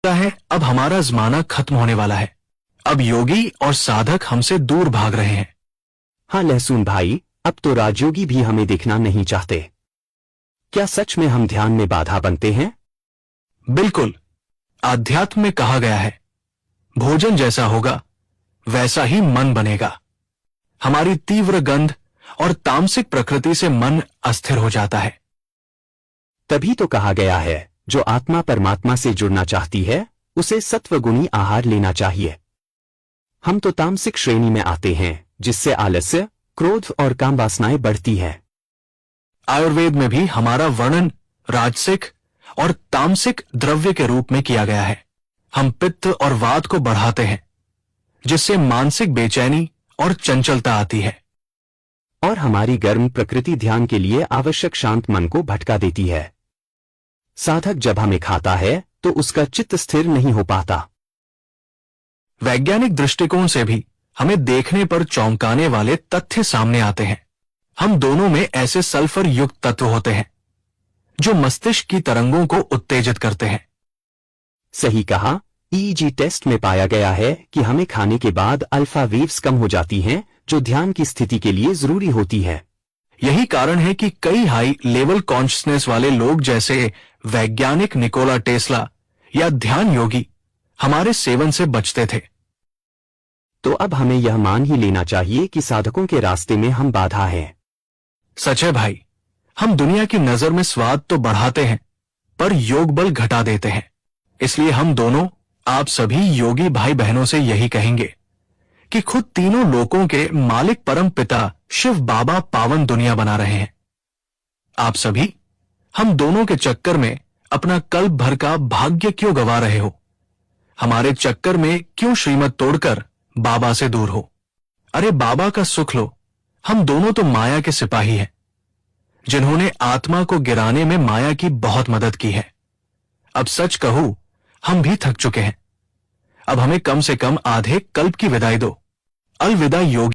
है अब हमारा जमाना खत्म होने वाला है। अब योगी और साधक हमसे दूर भाग रहे हैं। हाँ लहसुन भाई, अब तो राजयोगी भी हमें देखना नहीं चाहते। क्या सच में हम ध्यान में बाधा बनते हैं? बिल्कुल। आध्यात्म में कहा गया है, भोजन जैसा होगा वैसा ही मन बनेगा। हमारी तीव्र गंध और तामसिक प्रकृति से मन अस्थिर हो जाता है। तभी तो कहा गया है, जो आत्मा परमात्मा से जुड़ना चाहती है उसे सत्वगुणी आहार लेना चाहिए। हम तो तामसिक श्रेणी में आते हैं, जिससे आलस्य, क्रोध और काम वासनाएं बढ़ती है। आयुर्वेद में भी हमारा वर्णन राजसिक और तामसिक द्रव्य के रूप में किया गया है। हम पित्त और वात को बढ़ाते हैं, जिससे मानसिक बेचैनी और चंचलता आती है। और हमारी गर्म प्रकृति ध्यान के लिए आवश्यक शांत मन को भटका देती है। साधक जब हमें खाता है तो उसका चित्त स्थिर नहीं हो पाता। वैज्ञानिक दृष्टिकोण से भी हमें देखने पर चौंकाने वाले तथ्य सामने आते हैं। हम दोनों में ऐसे सल्फर युक्त तत्व होते हैं जो मस्तिष्क की तरंगों को उत्तेजित करते हैं। सही कहा। ईईजी टेस्ट में पाया गया है कि हमें खाने के बाद अल्फा वेव्स कम हो जाती हैं, जो ध्यान की स्थिति के लिए जरूरी होती है। यही कारण है कि कई हाई लेवल कॉन्शियसनेस वाले लोग जैसे वैज्ञानिक निकोला टेस्ला या ध्यान योगी हमारे सेवन से बचते थे। तो अब हमें यह मान ही लेना चाहिए कि साधकों के रास्ते में हम बाधा हैं। सच है भाई, हम दुनिया की नजर में स्वाद तो बढ़ाते हैं पर योग बल घटा देते हैं। इसलिए हम दोनों, आप सभी योगी भाई बहनों से यही कहेंगे कि खुद तीनों लोकों के मालिक परम पिता शिव बाबा पावन दुनिया बना रहे हैं। आप सभी हम दोनों के चक्कर में अपना कल्प भर का भाग्य क्यों गवा रहे हो? हमारे चक्कर में क्यों श्रीमत तोड़कर बाबा से दूर हो? अरे बाबा का सुख लो। हम दोनों तो माया के सिपाही हैं, जिन्होंने आत्मा को गिराने में माया की बहुत मदद की है। अब सच कहूं, हम भी थक चुके हैं। अब हमें कम से कम आधे कल्प की विदाई दो। अलविदा योगी।